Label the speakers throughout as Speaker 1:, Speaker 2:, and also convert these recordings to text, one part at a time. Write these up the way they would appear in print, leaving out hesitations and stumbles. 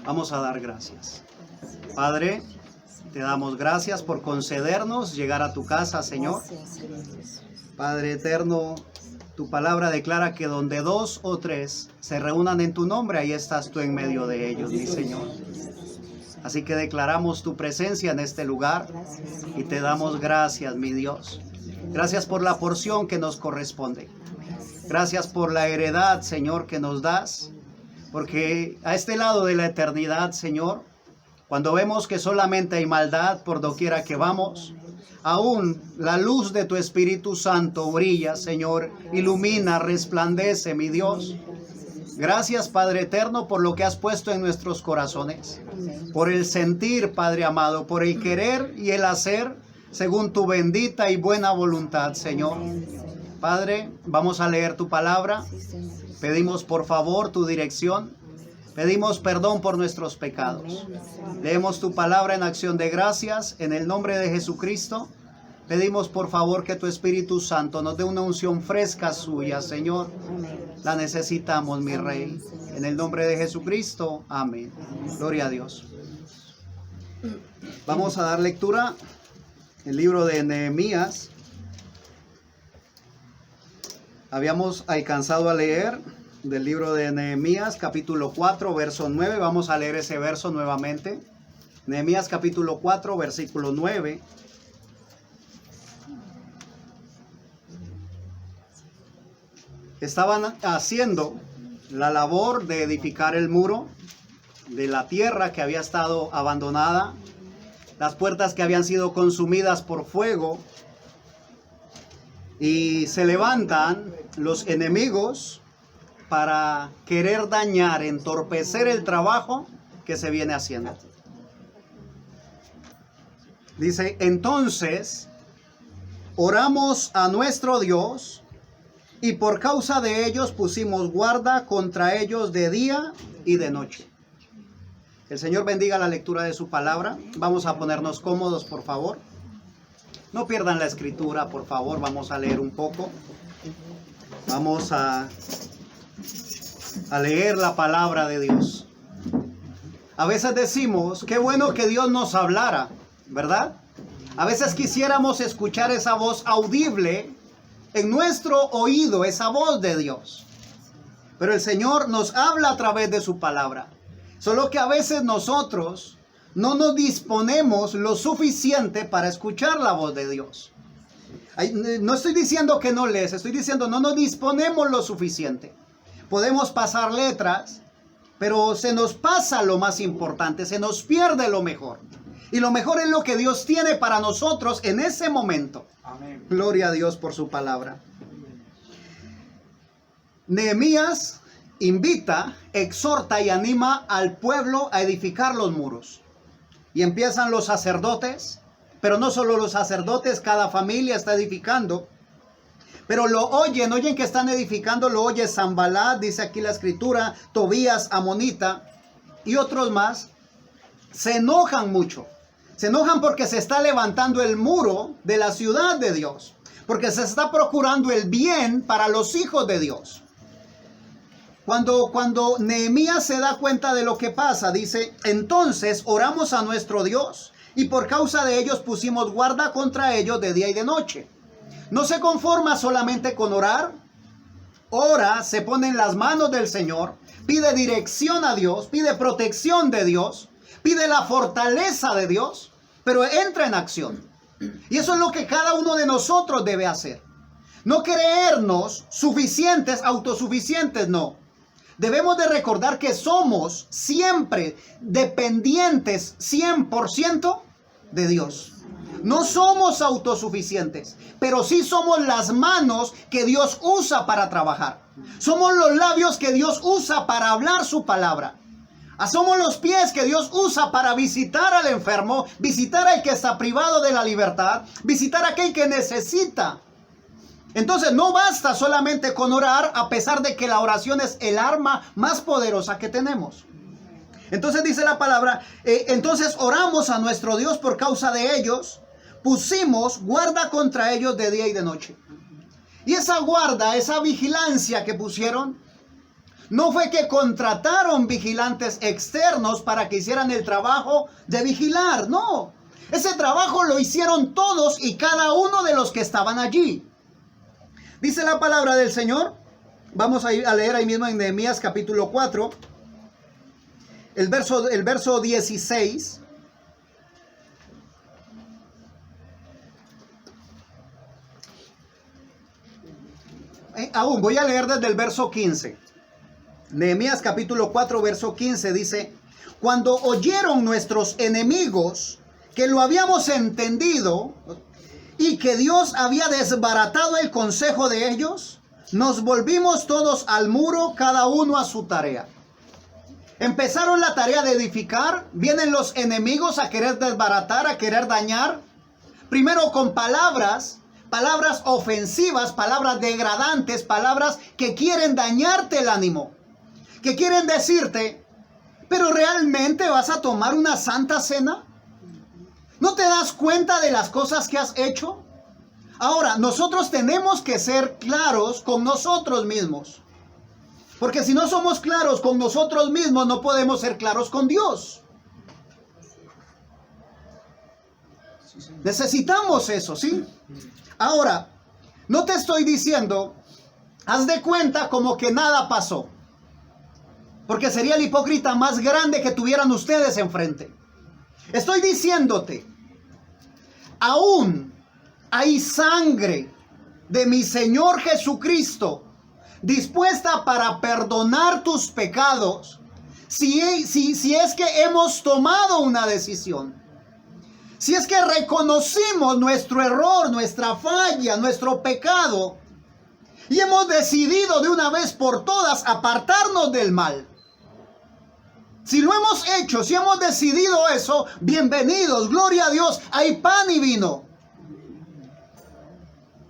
Speaker 1: Vamos a dar gracias. Padre, te damos gracias por concedernos llegar a tu casa, Señor. Padre eterno, tu palabra declara que donde 2 o 3 se reúnan en tu nombre, ahí estás tú en medio de ellos, mi Señor. Así que declaramos tu presencia en este lugar y te damos gracias, mi Dios. Gracias por la porción que nos corresponde. Gracias por la heredad, Señor, que nos das. Porque a este lado de la eternidad, Señor, cuando vemos que solamente hay maldad por doquiera que vamos, aún la luz de tu Espíritu Santo brilla, Señor, ilumina, resplandece, mi Dios. Gracias, Padre eterno, por lo que has puesto en nuestros corazones, por el sentir, Padre amado, por el querer y el hacer, según tu bendita y buena voluntad, Señor. Padre, vamos a leer tu palabra. Pedimos por favor tu dirección. Pedimos perdón por nuestros pecados. Leemos tu palabra en acción de gracias en el nombre de Jesucristo. Pedimos por favor que tu Espíritu Santo nos dé una unción fresca suya, Señor. La necesitamos, mi Rey. En el nombre de Jesucristo. Amén. Gloria a Dios. Vamos a dar lectura al libro de Nehemías. Habíamos alcanzado a leer del libro de Nehemías, capítulo 4, verso 9. Vamos a leer ese verso nuevamente. Nehemías, capítulo 4, versículo 9. Estaban haciendo la labor de edificar el muro de la tierra que había estado abandonada, las puertas que habían sido consumidas por fuego. Y se levantan los enemigos para querer dañar, entorpecer el trabajo que se viene haciendo. Dice, entonces oramos a nuestro Dios y por causa de ellos pusimos guarda contra ellos de día y de noche. El Señor bendiga la lectura de su palabra. Vamos a ponernos cómodos, por favor. No pierdan la escritura, por favor. Vamos a leer un poco. Vamos a leer la palabra de Dios. A veces decimos, qué bueno que Dios nos hablara, ¿verdad? A veces quisiéramos escuchar esa voz audible en nuestro oído, esa voz de Dios. Pero el Señor nos habla a través de su palabra. Solo que a veces nosotros no nos disponemos lo suficiente para escuchar la voz de Dios. No estoy diciendo que no lees, estoy diciendo no nos disponemos lo suficiente. Podemos pasar letras, pero se nos pasa lo más importante, se nos pierde lo mejor. Y lo mejor es lo que Dios tiene para nosotros en ese momento. Amén. Gloria a Dios por su palabra. Nehemías invita, exhorta y anima al pueblo a edificar los muros. Y empiezan los sacerdotes, pero no solo los sacerdotes, cada familia está edificando. Pero lo oyen que están edificando, lo oye Sanballat, dice aquí la escritura, Tobías, Amonita y otros más. Se enojan mucho. Se enojan porque se está levantando el muro de la ciudad de Dios. Porque se está procurando el bien para los hijos de Dios. Cuando Nehemías se da cuenta de lo que pasa, dice, entonces oramos a nuestro Dios y por causa de ellos pusimos guarda contra ellos de día y de noche. No se conforma solamente con orar, ora, se pone en las manos del Señor, pide dirección a Dios, pide protección de Dios, pide la fortaleza de Dios, pero entra en acción. Y eso es lo que cada uno de nosotros debe hacer. No creernos suficientes, autosuficientes, no. Debemos de recordar que somos siempre dependientes 100% de Dios. No somos autosuficientes, pero sí somos las manos que Dios usa para trabajar. Somos los labios que Dios usa para hablar su palabra. Somos los pies que Dios usa para visitar al enfermo, visitar al que está privado de la libertad, visitar a aquel que necesita. Entonces no basta solamente con orar, a pesar de que la oración es el arma más poderosa que tenemos. Entonces dice la palabra, entonces oramos a nuestro Dios por causa de ellos, pusimos guarda contra ellos de día y de noche. Y esa guarda, esa vigilancia que pusieron, No fue que contrataron vigilantes externos para que hicieran el trabajo de vigilar, no. Ese trabajo lo hicieron todos y cada uno de los que estaban allí. Dice la palabra del Señor. Vamos a leer ahí mismo en Nehemías capítulo 4, el verso 16. Aún voy a leer desde el verso 15. Nehemías capítulo 4, verso 15 dice: cuando oyeron nuestros enemigos que lo habíamos entendido y que Dios había desbaratado el consejo de ellos, nos volvimos todos al muro, cada uno a su tarea. Empezaron la tarea de edificar, vienen los enemigos a querer desbaratar, a querer dañar, primero con palabras ofensivas, palabras degradantes, palabras que quieren dañarte el ánimo, que quieren decirte: ¿pero realmente vas a tomar una santa cena? ¿No te das cuenta de las cosas que has hecho? Ahora, nosotros tenemos que ser claros con nosotros mismos. Porque si no somos claros con nosotros mismos, no podemos ser claros con Dios. Necesitamos eso, ¿sí? Ahora, no te estoy diciendo, haz de cuenta como que nada pasó. Porque sería el hipócrita más grande que tuvieran ustedes enfrente. Estoy diciéndote, aún hay sangre de mi Señor Jesucristo dispuesta para perdonar tus pecados si es que hemos tomado una decisión. Si es que reconocimos nuestro error, nuestra falla, nuestro pecado y hemos decidido de una vez por todas apartarnos del mal. Si lo hemos hecho, si hemos decidido eso, bienvenidos, gloria a Dios, hay pan y vino.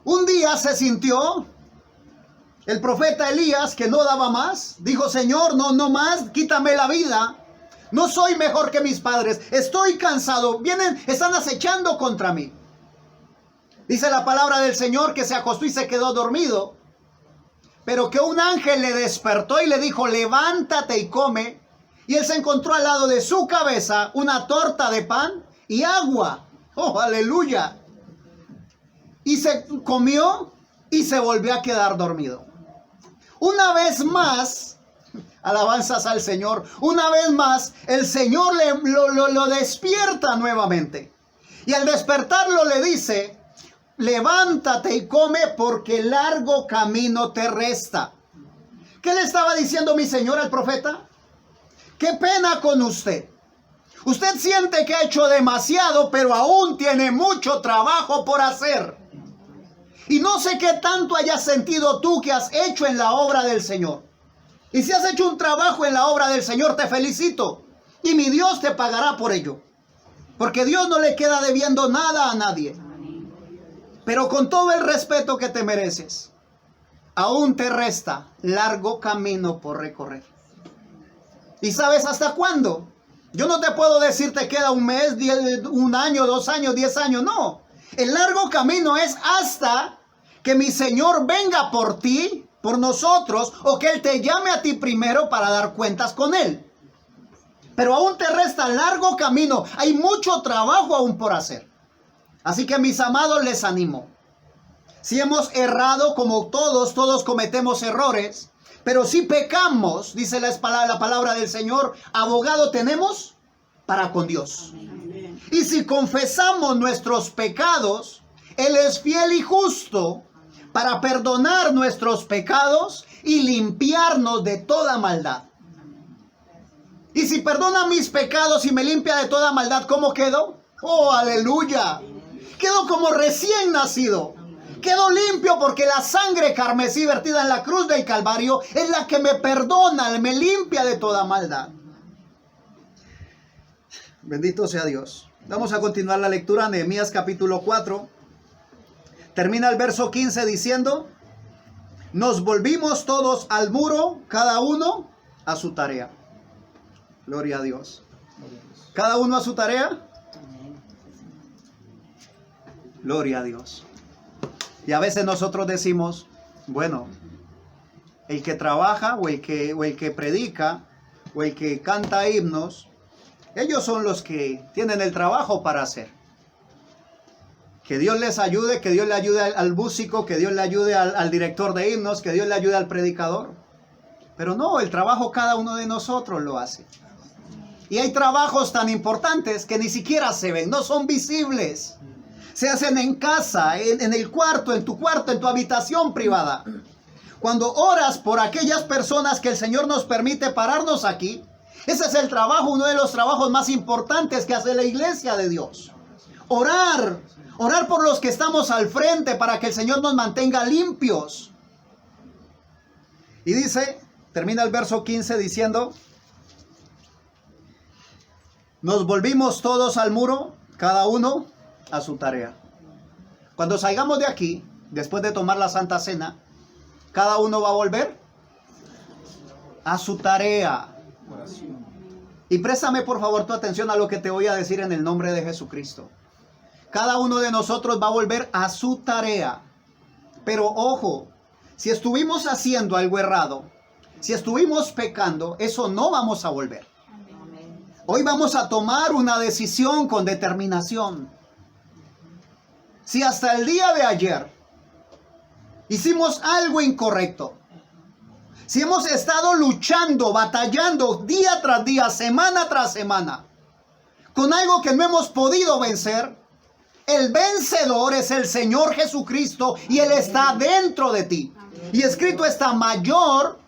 Speaker 1: Un día se sintió el profeta Elías que no daba más. Dijo: Señor, no más, quítame la vida. No soy mejor que mis padres. Estoy cansado. Están acechando contra mí. Dice la palabra del Señor que se acostó y se quedó dormido. Pero que un ángel le despertó y le dijo: levántate y come. Y él se encontró al lado de su cabeza una torta de pan y agua. ¡Oh, aleluya! Y se comió y se volvió a quedar dormido. Una vez más, alabanzas al Señor, una vez más el Señor lo despierta nuevamente. Y al despertarlo le dice: levántate y come porque largo camino te resta. ¿Qué le estaba diciendo mi Señor al profeta? Qué pena con usted. Usted siente que ha hecho demasiado, pero aún tiene mucho trabajo por hacer. Y no sé qué tanto hayas sentido tú que has hecho en la obra del Señor. Y si has hecho un trabajo en la obra del Señor, te felicito. Y mi Dios te pagará por ello. Porque Dios no le queda debiendo nada a nadie. Pero con todo el respeto que te mereces, aún te resta largo camino por recorrer. ¿Y sabes hasta cuándo? Yo no te puedo decir te queda un mes, 1 año, 2 años, 10 años. No. El largo camino es hasta que mi Señor venga por ti, por nosotros, o que Él te llame a ti primero para dar cuentas con Él. Pero aún te resta largo camino. Hay mucho trabajo aún por hacer. Así que, mis amados, les animo. Si hemos errado, como todos cometemos errores, pero si pecamos, dice la palabra del Señor, abogado tenemos para con Dios. Y si confesamos nuestros pecados, Él es fiel y justo para perdonar nuestros pecados y limpiarnos de toda maldad. Y si perdona mis pecados y me limpia de toda maldad, ¿cómo quedo? ¡Oh, aleluya! Quedo como recién nacido. Quedo limpio porque la sangre carmesí vertida en la cruz del Calvario es la que me perdona, me limpia de toda maldad. Bendito sea Dios. Vamos a continuar la lectura. Nehemías capítulo 4. Termina el verso 15 diciendo: nos volvimos todos al muro, cada uno a su tarea. Gloria a Dios. ¿Cada uno a su tarea? Gloria a Dios. Y a veces nosotros decimos: bueno, el que trabaja o el que predica o el que canta himnos, ellos son los que tienen el trabajo para hacer. Que Dios les ayude, que Dios le ayude al músico, que Dios le ayude al director de himnos, que Dios le ayude al predicador. Pero no, el trabajo cada uno de nosotros lo hace. Y hay trabajos tan importantes que ni siquiera se ven, no son visibles. Se hacen en casa, en el cuarto, en tu habitación privada. Cuando oras por aquellas personas que el Señor nos permite pararnos aquí, ese es el trabajo, uno de los trabajos más importantes que hace la iglesia de Dios. Orar por los que estamos al frente para que el Señor nos mantenga limpios. Y dice, termina el verso 15 diciendo, nos volvimos todos al muro, cada uno a su tarea. Cuando salgamos de aquí, después de tomar la Santa Cena, cada uno va a volver a su tarea. Y préstame por favor tu atención a lo que te voy a decir en el nombre de Jesucristo. Cada uno de nosotros va a volver a su tarea. Pero ojo, si estuvimos haciendo algo errado, si estuvimos pecando, eso no vamos a volver. Hoy vamos a tomar una decisión con determinación. Si hasta el día de ayer hicimos algo incorrecto, si hemos estado luchando, batallando día tras día, semana tras semana, con algo que no hemos podido vencer, el vencedor es el Señor Jesucristo y Él está dentro de ti. Y escrito está, mayor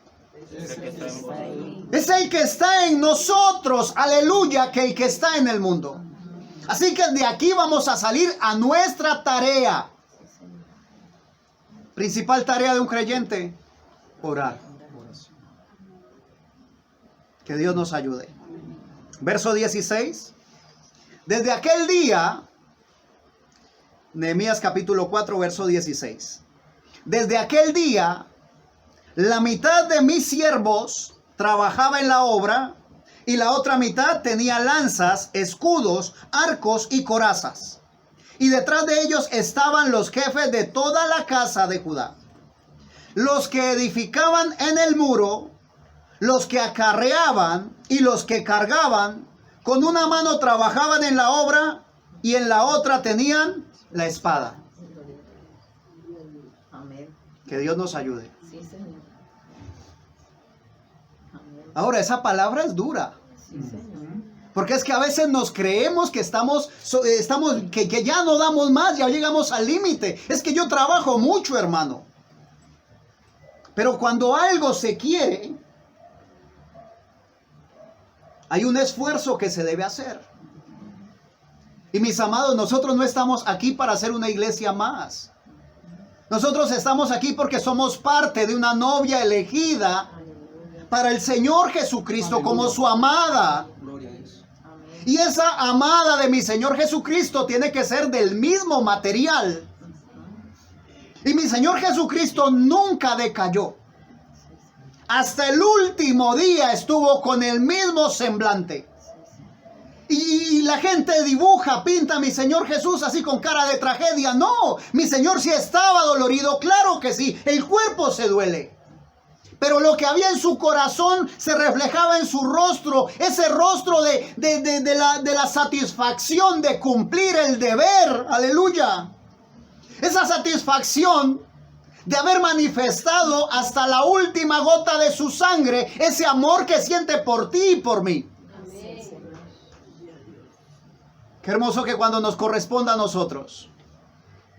Speaker 1: es el que está en nosotros, aleluya, que el que está en el mundo. Así que de aquí vamos a salir a nuestra tarea. Principal tarea de un creyente, orar. Que Dios nos ayude. Verso 16. Desde aquel día, Nehemías capítulo 4, verso 16. Desde aquel día, la mitad de mis siervos trabajaba en la obra y la otra mitad tenía lanzas, escudos, arcos y corazas. Y detrás de ellos estaban los jefes de toda la casa de Judá, los que edificaban en el muro, los que acarreaban y los que cargaban. Con una mano trabajaban en la obra y en la otra tenían la espada. Que Dios nos ayude. Ahora, esa palabra es dura. Porque es que a veces nos creemos que que ya no damos más, ya llegamos al límite. Es que yo trabajo mucho, hermano. Pero cuando algo se quiere, hay un esfuerzo que se debe hacer. Y mis amados, nosotros no estamos aquí para hacer una iglesia más. Nosotros estamos aquí porque somos parte de una novia elegida para el Señor Jesucristo como su amada. Y esa amada de mi Señor Jesucristo tiene que ser del mismo material. Y mi Señor Jesucristo nunca decayó. Hasta el último día estuvo con el mismo semblante. Y la gente dibuja, pinta a mi Señor Jesús así con cara de tragedia. No, mi Señor sí estaba dolorido, claro que sí, el cuerpo se duele. Pero lo que había en su corazón se reflejaba en su rostro, ese rostro de la satisfacción de cumplir el deber, aleluya. Esa satisfacción de haber manifestado hasta la última gota de su sangre, ese amor que siente por ti y por mí. Qué hermoso que cuando nos corresponda a nosotros,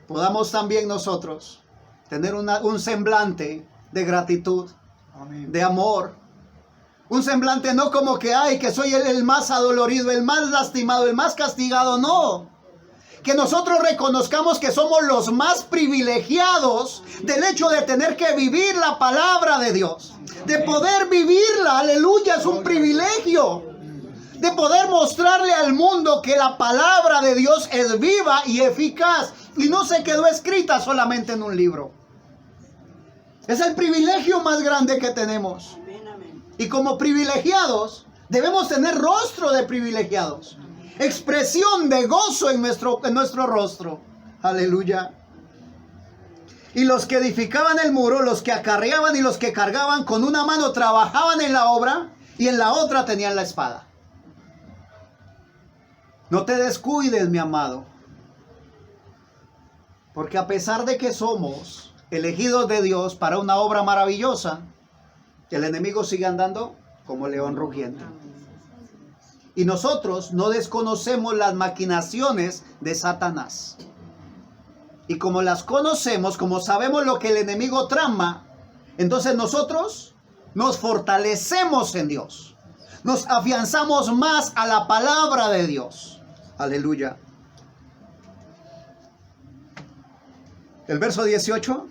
Speaker 1: podamos también nosotros tener un semblante de gratitud, de amor. Un semblante no como que, ay, que soy el más adolorido, el más lastimado, el más castigado, no. Que nosotros reconozcamos que somos los más privilegiados del hecho de tener que vivir la palabra de Dios. De poder vivirla, aleluya, es un privilegio. De poder mostrarle al mundo que la palabra de Dios es viva y eficaz. Y no se quedó escrita solamente en un libro. Es el privilegio más grande que tenemos. Y como privilegiados, debemos tener rostro de privilegiados. Expresión de gozo en nuestro rostro. Aleluya. Y los que edificaban el muro, los que acarreaban y los que cargaban, con una mano trabajaban en la obra y en la otra tenían la espada. No te descuides, mi amado, porque a pesar de que somos elegidos de Dios para una obra maravillosa, el enemigo sigue andando como león rugiente. Y nosotros no desconocemos las maquinaciones de Satanás. Y como las conocemos, como sabemos lo que el enemigo trama, entonces nosotros nos fortalecemos en Dios. Nos afianzamos más a la palabra de Dios. Aleluya. El verso 18.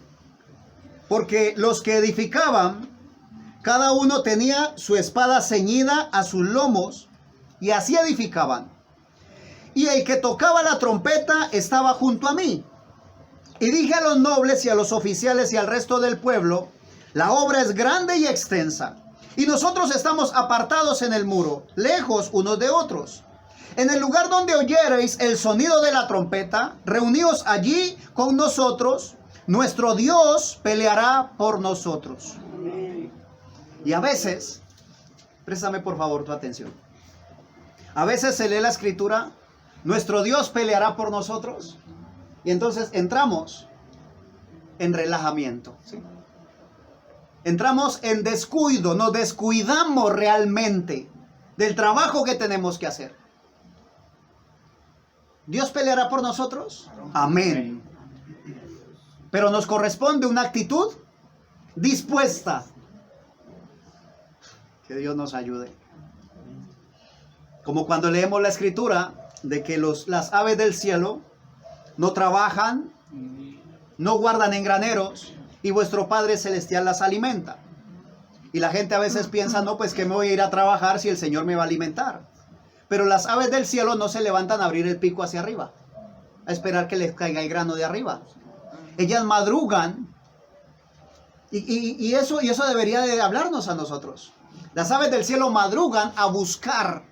Speaker 1: Porque los que edificaban, cada uno tenía su espada ceñida a sus lomos, y así edificaban. Y el que tocaba la trompeta estaba junto a mí. Y dije a los nobles y a los oficiales y al resto del pueblo, la obra es grande y extensa, y nosotros estamos apartados en el muro, lejos unos de otros. En el lugar donde oyereis el sonido de la trompeta, reuníos allí con nosotros, nuestro Dios peleará por nosotros. Y a veces, préstame por favor tu atención, a veces se lee la escritura, nuestro Dios peleará por nosotros, y entonces entramos en relajamiento, ¿sí? Entramos en descuido, nos descuidamos realmente del trabajo que tenemos que hacer. ¿Dios peleará por nosotros? Amén. Pero nos corresponde una actitud dispuesta. Que Dios nos ayude. Como cuando leemos la escritura de que las aves del cielo no trabajan, no guardan en graneros, y vuestro Padre Celestial las alimenta. Y la gente a veces piensa, no, pues que me voy a ir a trabajar si el Señor me va a alimentar. Pero las aves del cielo no se levantan a abrir el pico hacia arriba, a esperar que les caiga el grano de arriba. Ellas madrugan, y eso debería de hablarnos a nosotros. Las aves del cielo madrugan a buscar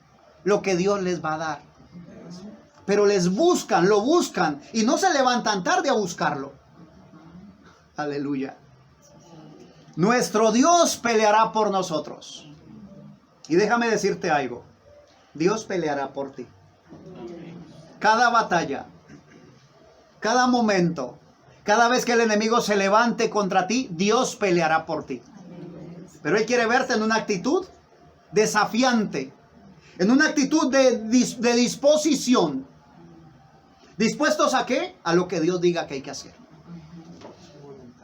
Speaker 1: lo que Dios les va a dar. Pero lo buscan, y no se levantan tarde a buscarlo. Aleluya. Nuestro Dios peleará por nosotros. Y déjame decirte algo. Dios peleará por ti. Cada batalla, cada momento, cada vez que el enemigo se levante contra ti, Dios peleará por ti. Pero Él quiere verte en una actitud desafiante, en una actitud de disposición. ¿Dispuestos a qué? A lo que Dios diga que hay que hacer.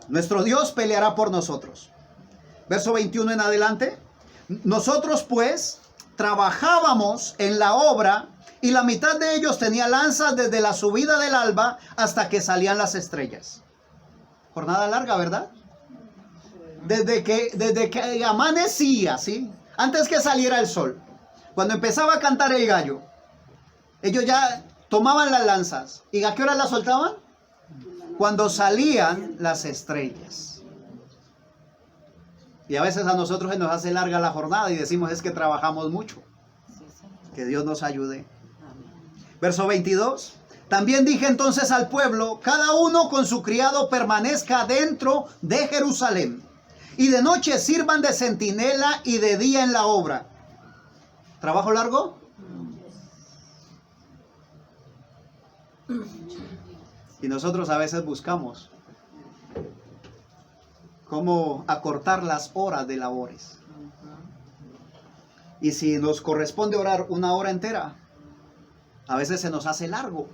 Speaker 1: Nuestro Dios peleará por nosotros. Verso 21 en adelante. Nosotros pues trabajábamos en la obra, y la mitad de ellos tenía lanzas desde la subida del alba hasta que salían las estrellas. Jornada larga, ¿verdad? Desde que amanecía, ¿sí? Antes que saliera el sol. Cuando empezaba a cantar el gallo, ellos ya tomaban las lanzas. ¿Y a qué hora las soltaban? Cuando salían las estrellas. Y a veces a nosotros se nos hace larga la jornada y decimos es que trabajamos mucho. Que Dios nos ayude. Verso 22. También dije entonces al pueblo, cada uno con su criado permanezca dentro de Jerusalén, y de noche sirvan de centinela y de día en la obra. ¿Trabajo largo? Y nosotros a veces buscamos cómo acortar las horas de labores. Y si nos corresponde orar una hora entera, a veces se nos hace largo.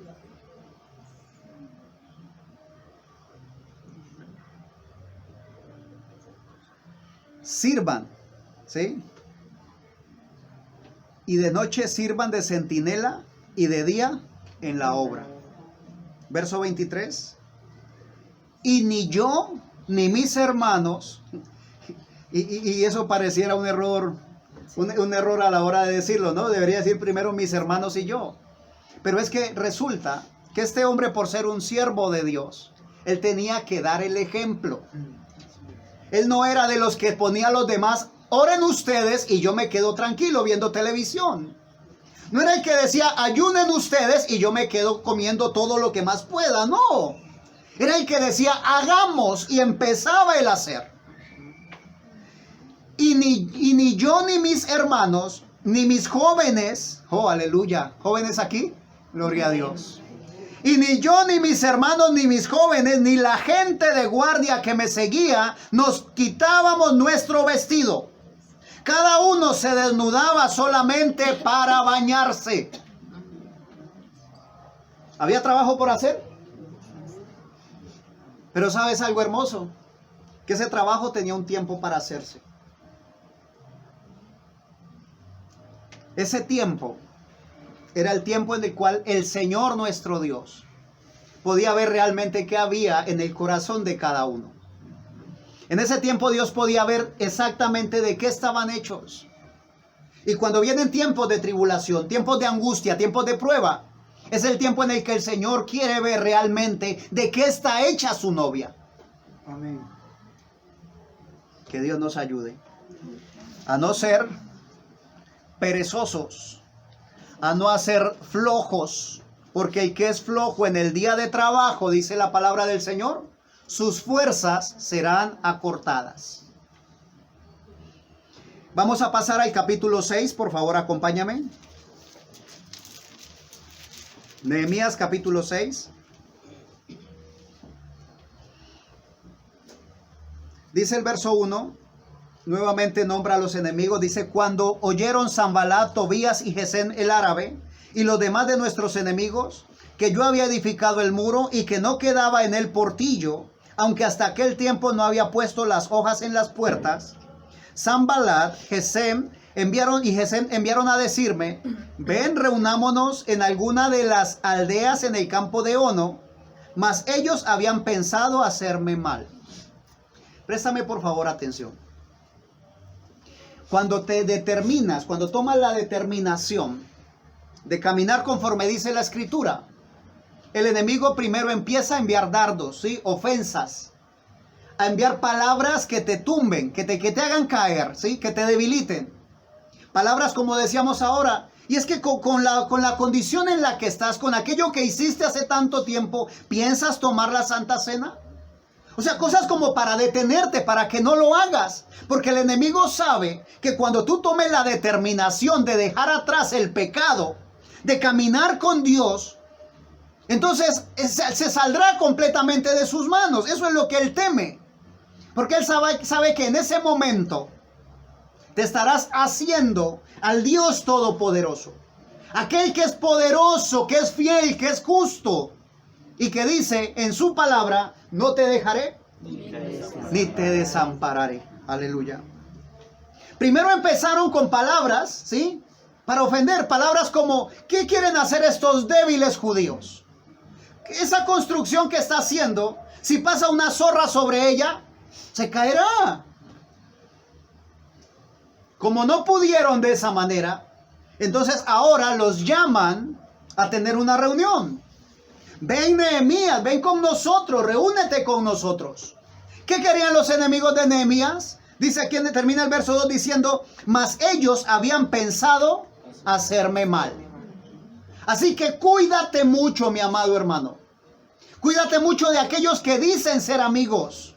Speaker 1: Sirvan, ¿sí? Y de noche sirvan de centinela y de día en la obra. Verso 23. Y ni yo ni mis hermanos, y eso pareciera un error, un error a la hora de decirlo, ¿no? Debería decir primero mis hermanos y yo. Pero es que resulta que este hombre, por ser un siervo de Dios, él tenía que dar el ejemplo. Él no era de los que ponía a los demás, oren ustedes y yo me quedo tranquilo viendo televisión. No era el que decía, ayunen ustedes y yo me quedo comiendo todo lo que más pueda, no. Era el que decía, hagamos, y empezaba el hacer. Y ni yo, ni mis hermanos, ni mis jóvenes, oh, aleluya, jóvenes aquí, gloria a Dios. Y ni yo, ni mis hermanos, ni mis jóvenes, ni la gente de guardia que me seguía, nos quitábamos nuestro vestido. Cada uno se desnudaba solamente para bañarse. ¿Había trabajo por hacer? Pero ¿sabes algo hermoso? Que ese trabajo tenía un tiempo para hacerse. Ese tiempo era el tiempo en el cual el Señor nuestro Dios podía ver realmente qué había en el corazón de cada uno. En ese tiempo Dios podía ver exactamente de qué estaban hechos. Y cuando vienen tiempos de tribulación, tiempos de angustia, tiempos de prueba, es el tiempo en el que el Señor quiere ver realmente de qué está hecha su novia.
Speaker 2: Amén.
Speaker 1: Que Dios nos ayude a no ser perezosos, a no hacer flojos, porque el que es flojo en el día de trabajo, dice la palabra del Señor, sus fuerzas serán acortadas. Vamos a pasar al capítulo 6, por favor, acompáñame. Nehemías capítulo 6. Dice el verso 1, nuevamente nombra a los enemigos, dice, cuando oyeron Sanballat, Tobías y Gesem el árabe y los demás de nuestros enemigos, que yo había edificado el muro y que no quedaba en él portillo, aunque hasta aquel tiempo no había puesto las hojas en las puertas, Sanballat, Gesem enviaron a decirme, ven, reunámonos en alguna de las aldeas en el campo de Ono, mas ellos habían pensado hacerme mal. Préstame por favor atención. Cuando te determinas, cuando tomas la determinación de caminar conforme dice la Escritura, el enemigo primero empieza a enviar dardos, ¿sí? Ofensas, a enviar palabras que te tumben, que te hagan caer, ¿sí? Que te debiliten. Palabras como decíamos ahora, y es que con la condición en la que estás, con aquello que hiciste hace tanto tiempo, ¿piensas tomar la Santa Cena? O sea, cosas como para detenerte, para que no lo hagas. Porque el enemigo sabe que cuando tú tomes la determinación de dejar atrás el pecado, de caminar con Dios, entonces se saldrá completamente de sus manos. Eso es lo que él teme. Porque él sabe que en ese momento te estarás haciendo al Dios Todopoderoso. Aquel que es poderoso, que es fiel, que es justo. Y que dice en su palabra, no te dejaré ni te desampararé. Aleluya. Primero empezaron con palabras, ¿sí? Para ofender, palabras como, ¿qué quieren hacer estos débiles judíos? Esa construcción que está haciendo, si pasa una zorra sobre ella, se caerá. Como no pudieron de esa manera, entonces ahora los llaman a tener una reunión. Ven, Nehemías, ven con nosotros, reúnete con nosotros. ¿Qué querían los enemigos de Nehemías? Dice aquí, termina el verso 2 diciendo, mas ellos habían pensado hacerme mal. Así que cuídate mucho, mi amado hermano. Cuídate mucho de aquellos que dicen ser amigos.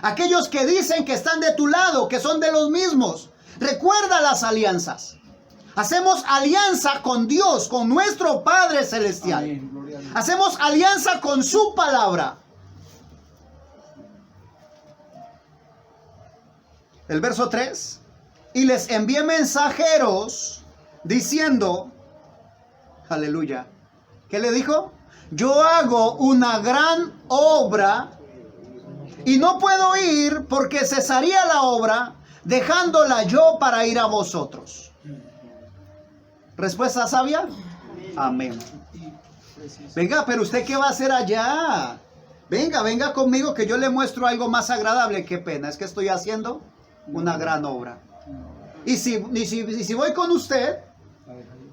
Speaker 1: Aquellos que dicen que están de tu lado, que son de los mismos. Recuerda las alianzas. Hacemos alianza con Dios, con nuestro Padre Celestial.
Speaker 2: Amén.
Speaker 1: Hacemos alianza con su palabra. El verso 3. Y les envié mensajeros diciendo, aleluya. ¿Qué le dijo? Yo hago una gran obra y no puedo ir porque cesaría la obra dejándola yo para ir a vosotros. ¿Respuesta sabia? Amén. Venga, pero usted ¿qué va a hacer allá? Venga conmigo que yo le muestro algo más agradable. Qué pena, es que estoy haciendo una gran obra. Y si voy con usted,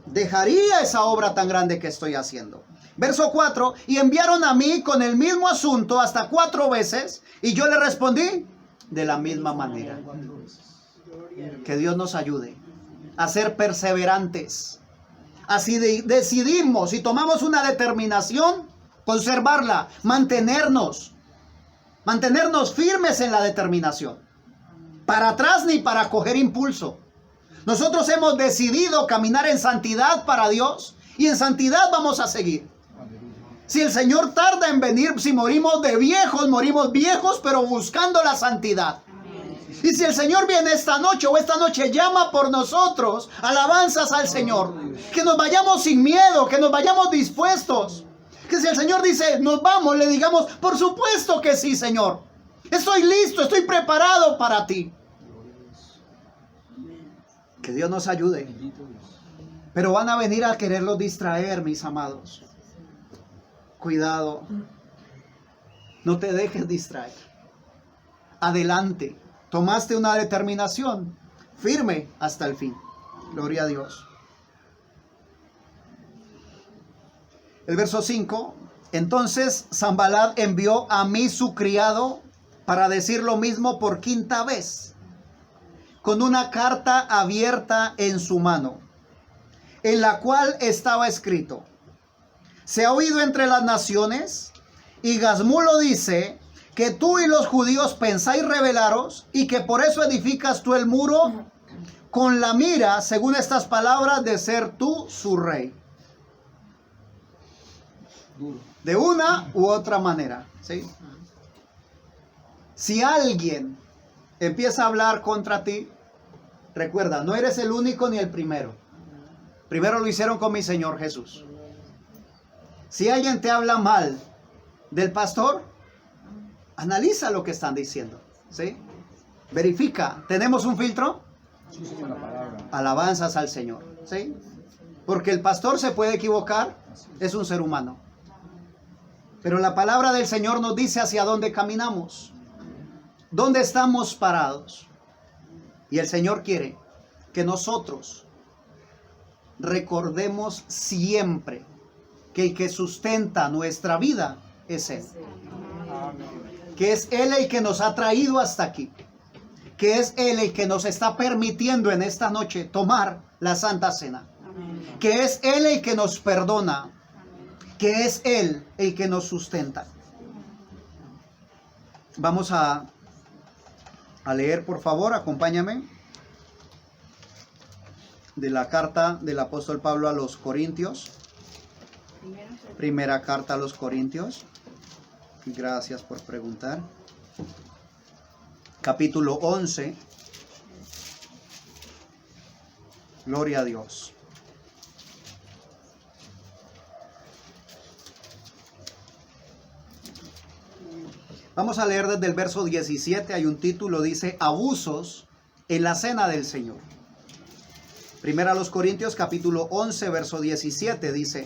Speaker 1: dejaría esa obra tan grande que estoy haciendo. Verso 4, y enviaron a mí con el mismo asunto hasta 4 veces, y yo le respondí de la misma manera. Que Dios nos ayude a ser perseverantes. Así decidimos y tomamos una determinación conservarla, mantenernos firmes en la determinación. Para atrás ni para coger impulso. Nosotros hemos decidido caminar en santidad para Dios y en santidad vamos a seguir. Si el Señor tarda en venir, si morimos de viejos, morimos viejos, pero buscando la santidad. Y si el Señor viene esta noche o esta noche llama por nosotros, alabanzas al Señor. Que nos vayamos sin miedo, que nos vayamos dispuestos. Que si el Señor dice, nos vamos, le digamos, por supuesto que sí, Señor. Estoy listo, estoy preparado para ti. Que Dios nos ayude. Pero van a venir a quererlos distraer, mis amados. Cuidado. No te dejes distraer. Adelante. Tomaste una determinación firme hasta el fin. Gloria a Dios. El verso 5. Entonces Sanballat envió a mí su criado para decir lo mismo por quinta vez, con una carta abierta en su mano, en la cual estaba escrito: se ha oído entre las naciones, y Gazmulo dice que tú y los judíos pensáis rebelaros, y que por eso edificas tú el muro, con la mira, según estas palabras, de ser tú su rey. De una u otra manera, ¿sí? Si alguien empieza a hablar contra ti, recuerda, no eres el único ni el primero. Primero lo hicieron con mi Señor Jesús. Si alguien te habla mal del pastor, analiza lo que están diciendo, ¿sí? Verifica. ¿Tenemos un filtro?
Speaker 2: Sí, la palabra.
Speaker 1: Alabanzas al Señor, ¿sí? Porque el pastor se puede equivocar, es un ser humano. Pero la palabra del Señor nos dice hacia dónde caminamos, dónde estamos parados. Y el Señor quiere que nosotros recordemos siempre que el que sustenta nuestra vida es Él. Que es Él el que nos ha traído hasta aquí. Que es Él el que nos está permitiendo en esta noche tomar la Santa Cena. Que es Él el que nos perdona. Que es Él el que nos sustenta. Vamos a leer, por favor, acompáñame, de la carta del apóstol Pablo a los Corintios. Primera carta a los Corintios. Gracias por preguntar. Capítulo 11. Gloria a Dios. Vamos a leer desde el verso 17. Hay un título, dice: abusos en la cena del Señor. Primera a los Corintios, capítulo 11, verso 17, dice: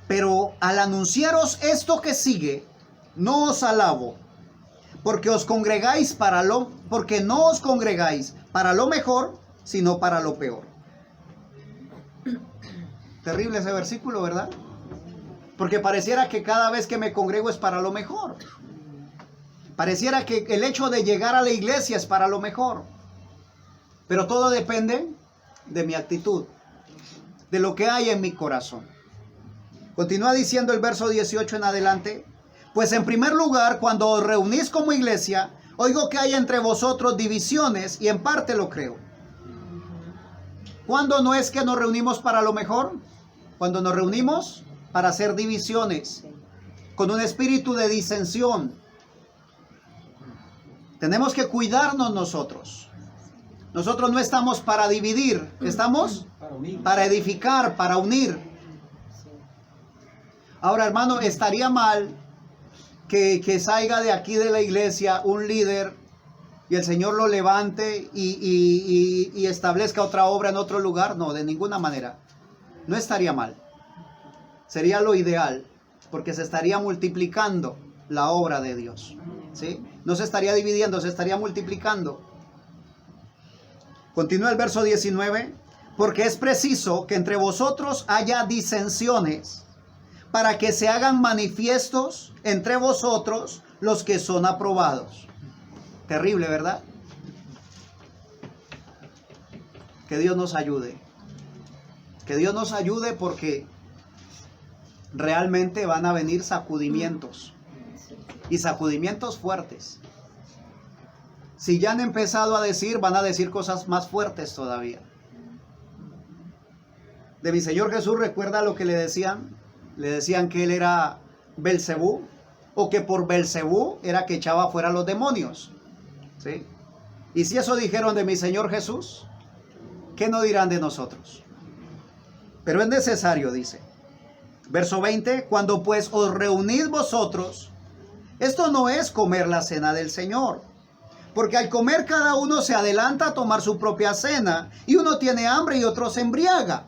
Speaker 1: pero al anunciaros esto que sigue, no os alabo, porque no os congregáis para lo mejor, sino para lo peor. Terrible ese versículo, ¿verdad? Porque pareciera que cada vez que me congrego es para lo mejor. Pareciera que el hecho de llegar a la iglesia es para lo mejor. Pero todo depende de mi actitud, de lo que hay en mi corazón. Continúa diciendo el verso 18 en adelante: pues en primer lugar, cuando os reunís como iglesia, oigo que hay entre vosotros divisiones, y en parte lo creo. ¿Cuándo no es que nos reunimos para lo mejor? Cuando nos reunimos para hacer divisiones, con un espíritu de disensión. Tenemos que cuidarnos nosotros. Nosotros no estamos para dividir, estamos para edificar, para unir. Ahora, hermano, estaría mal que salga de aquí de la iglesia un líder y el Señor lo levante y establezca otra obra en otro lugar. No, de ninguna manera. No estaría mal. Sería lo ideal, porque se estaría multiplicando la obra de Dios, ¿sí? No se estaría dividiendo, se estaría multiplicando. Continúa el verso 19: porque es preciso que entre vosotros haya disensiones, para que se hagan manifiestos entre vosotros los que son aprobados. Terrible, ¿verdad? Que Dios nos ayude. Que Dios nos ayude, porque realmente van a venir sacudimientos. Y sacudimientos fuertes. Si ya han empezado a decir, van a decir cosas más fuertes todavía. De mi Señor Jesús, ¿recuerda lo que le decían? Le decían que él era Belcebú, o que por Belcebú era que echaba fuera los demonios. ¿Sí? Y si eso dijeron de mi Señor Jesús, ¿qué no dirán de nosotros? Pero es necesario, dice. Verso 20, cuando pues os reunís vosotros, esto no es comer la cena del Señor. Porque al comer cada uno se adelanta a tomar su propia cena, y uno tiene hambre y otro se embriaga.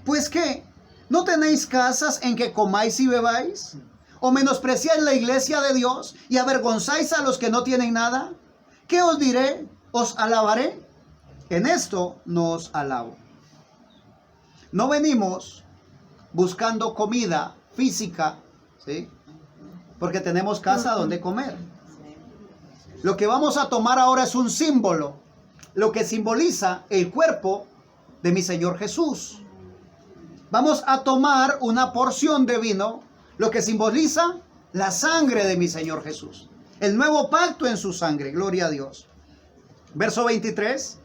Speaker 1: Pues ¿qué? ¿No tenéis casas en que comáis y bebáis? ¿O menospreciáis la iglesia de Dios y avergonzáis a los que no tienen nada? ¿Qué os diré? ¿Os alabaré? En esto no os alabo. No venimos buscando comida física, ¿sí? Porque tenemos casa donde comer. Lo que vamos a tomar ahora es un símbolo, lo que simboliza el cuerpo de mi Señor Jesús. Vamos a tomar una porción de vino, lo que simboliza la sangre de mi Señor Jesús. El nuevo pacto en su sangre, gloria a Dios. Verso 23.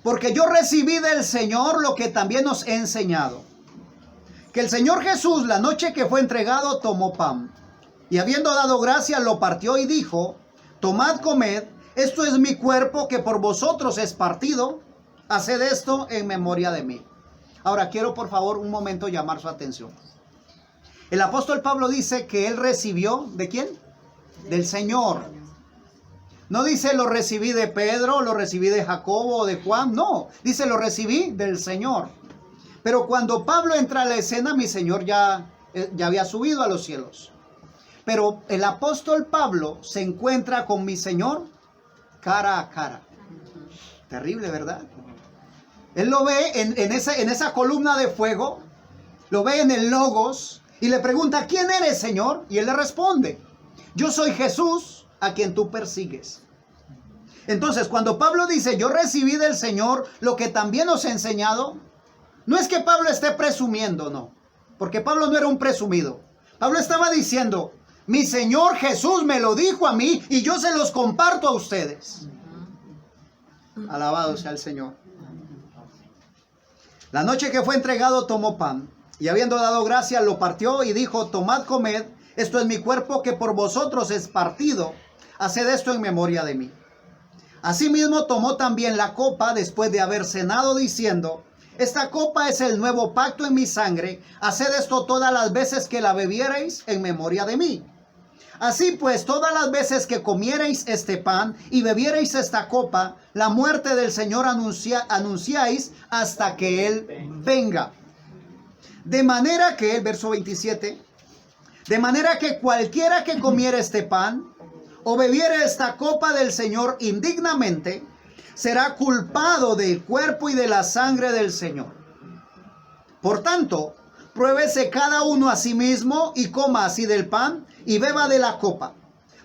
Speaker 1: Porque yo recibí del Señor lo que también os he enseñado. Que el Señor Jesús, la noche que fue entregado, tomó pan. Y habiendo dado gracias, lo partió y dijo: tomad, comed, esto es mi cuerpo que por vosotros es partido. Haced esto en memoria de mí. Ahora quiero por favor un momento llamar su atención. El apóstol Pablo dice que él recibió, ¿de quién? Del Señor. No dice lo recibí de Pedro, lo recibí de Jacobo o de Juan. No, dice lo recibí del Señor. Pero cuando Pablo entra a la escena, mi Señor ya había subido a los cielos. Pero el apóstol Pablo se encuentra con mi Señor cara a cara. Terrible, ¿verdad? Él lo ve en esa columna de fuego, lo ve en el Logos y le pregunta: ¿quién eres, Señor? Y él le responde: yo soy Jesús a quien tú persigues. Entonces, cuando Pablo dice: yo recibí del Señor lo que también os he enseñado, no es que Pablo esté presumiendo, no. Porque Pablo no era un presumido. Pablo estaba diciendo: mi Señor Jesús me lo dijo a mí y yo se los comparto a ustedes. Alabado sea el Señor. La noche que fue entregado tomó pan y habiendo dado gracias lo partió y dijo: tomad, comed, esto es mi cuerpo que por vosotros es partido. Haced esto en memoria de mí. Asimismo tomó también la copa después de haber cenado diciendo: esta copa es el nuevo pacto en mi sangre. Haced esto todas las veces que la bebiereis en memoria de mí. Así pues, todas las veces que comiereis este pan y bebiereis esta copa, la muerte del Señor anunciáis hasta que Él venga. De manera que, verso 27, de manera que cualquiera que comiere este pan o bebiere esta copa del Señor indignamente, será culpado del cuerpo y de la sangre del Señor. Por tanto, pruébese cada uno a sí mismo y coma así del pan y beba de la copa.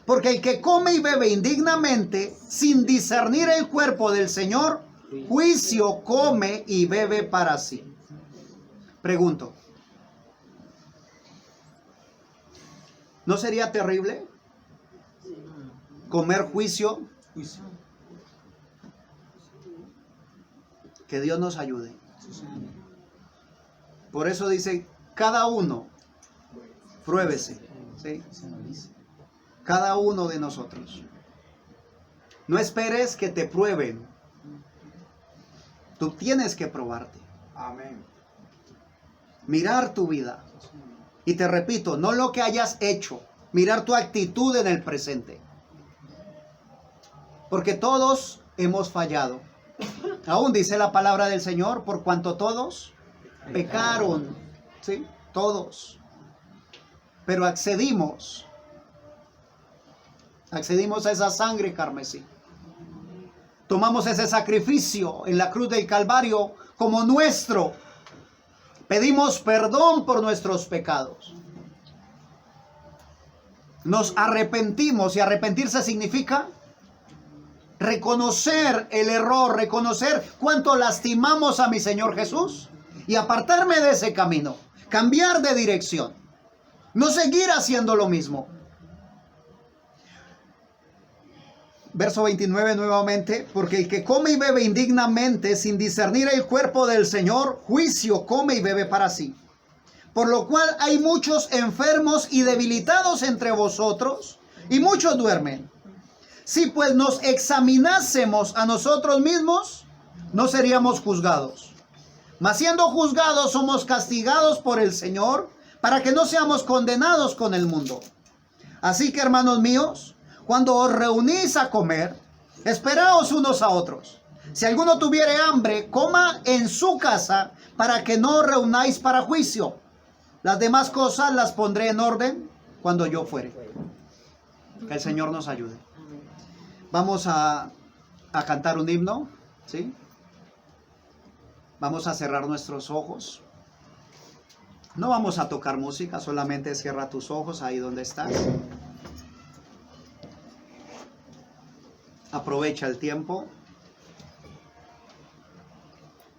Speaker 1: Porque el que come y bebe indignamente, sin discernir el cuerpo del Señor, juicio come y bebe para sí. Pregunto, ¿no sería terrible comer juicio? Que Dios nos ayude. Por eso dice: cada uno, pruébese. ¿Sí? Cada uno de nosotros. No esperes que te prueben. Tú tienes que probarte.
Speaker 2: Amén.
Speaker 1: Mirar tu vida. Y te repito, no lo que hayas hecho, mirar tu actitud en el presente. Porque todos hemos fallado. Aún dice la palabra del Señor: por cuanto todos pecaron. ¿Sí? Todos. Pero accedimos a esa sangre carmesí. Tomamos ese sacrificio en la cruz del Calvario como nuestro. Pedimos perdón por nuestros pecados. Nos arrepentimos, y arrepentirse significa reconocer el error, reconocer cuánto lastimamos a mi Señor Jesús y apartarme de ese camino. cambiar de dirección, no seguir haciendo lo mismo. Verso 29 nuevamente, porque el que come y bebe indignamente sin discernir el cuerpo del Señor, juicio come y bebe para sí. Por lo cual hay muchos enfermos y debilitados entre vosotros, y muchos duermen. Si pues nos examinásemos a nosotros mismos, no seríamos juzgados. Mas siendo juzgados, somos castigados por el Señor, para que no seamos condenados con el mundo. Así que, hermanos míos, cuando os reunís a comer, esperaos unos a otros. Si alguno tuviere hambre, coma en su casa, para que no os reunáis para juicio. Las demás cosas las pondré en orden cuando yo fuere. Que el Señor nos ayude. Vamos a cantar un himno, ¿sí? Vamos a cerrar nuestros ojos. No vamos a tocar música, solamente cierra tus ojos ahí donde estás. Aprovecha el tiempo.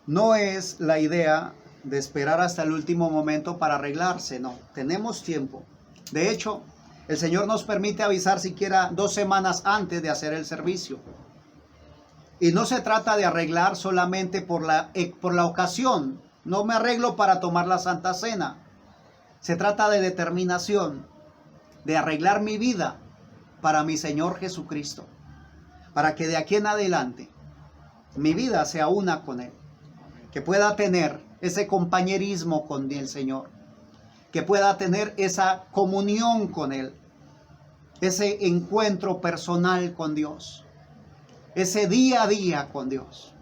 Speaker 1: No es la idea de esperar hasta el último momento para arreglarse, no, tenemos tiempo. De hecho, el Señor nos permite avisar siquiera 2 semanas antes de hacer el servicio. Y no se trata de arreglar solamente por la ocasión. No me arreglo para tomar la Santa Cena. Se trata de determinación, de arreglar mi vida para mi Señor Jesucristo. Para que de aquí en adelante mi vida sea una con Él. Que pueda tener ese compañerismo con el Señor. Que pueda tener esa comunión con Él. Ese encuentro personal con Dios. Ese día a día con Dios.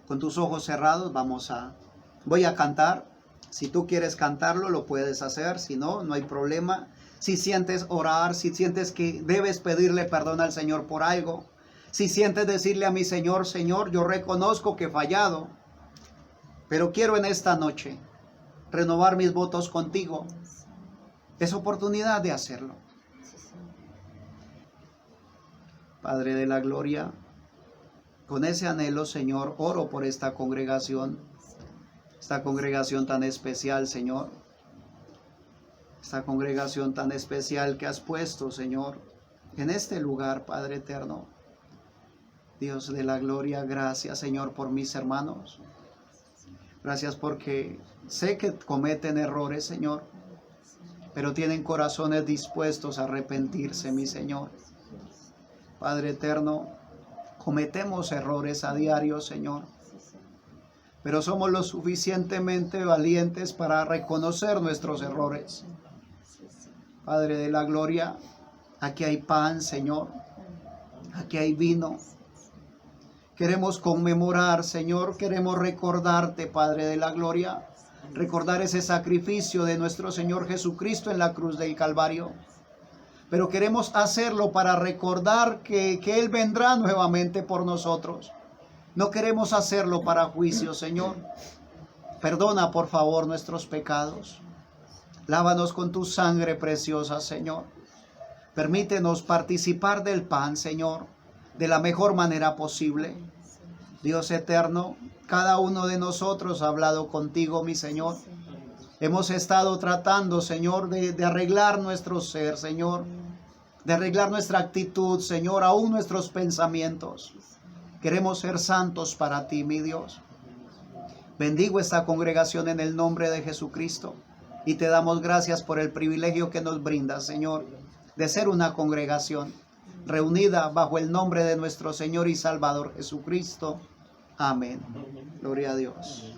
Speaker 1: Con tus ojos cerrados voy a cantar. Si tú quieres cantarlo, lo puedes hacer. Si no, no hay problema. Si sientes orar, si sientes que debes pedirle perdón al Señor por algo. Si sientes decirle a mi Señor, Señor, yo reconozco que he fallado. Pero quiero en esta noche renovar mis votos contigo. Es oportunidad de hacerlo. Padre de la gloria, con ese anhelo, Señor, oro por esta congregación tan especial, Señor. Esta congregación tan especial que has puesto, Señor, en este lugar, Padre eterno. Dios de la gloria, gracias, Señor, por mis hermanos. Gracias porque sé que cometen errores, Señor, pero tienen corazones dispuestos a arrepentirse, mi Señor. Padre eterno, cometemos errores a diario, Señor, pero somos lo suficientemente valientes para reconocer nuestros errores. Padre de la gloria, aquí hay pan, Señor, aquí hay vino. Queremos conmemorar, Señor, queremos recordarte, Padre de la gloria, recordar ese sacrificio de nuestro Señor Jesucristo en la cruz del Calvario. Pero queremos hacerlo para recordar que Él vendrá nuevamente por nosotros. No queremos hacerlo para juicio, Señor. Perdona, por favor, nuestros pecados. Lávanos con tu sangre preciosa, Señor. Permítenos participar del pan, Señor, de la mejor manera posible. Dios eterno, cada uno de nosotros ha hablado contigo, mi Señor. Hemos estado tratando, Señor, de arreglar nuestro ser, Señor. De arreglar nuestra actitud, Señor, aún nuestros pensamientos. Queremos ser santos para ti, mi Dios. Bendigo esta congregación en el nombre de Jesucristo. Y te damos gracias por el privilegio que nos brindas, Señor, de ser una congregación reunida bajo el nombre de nuestro Señor y Salvador Jesucristo. Amén. Gloria a Dios.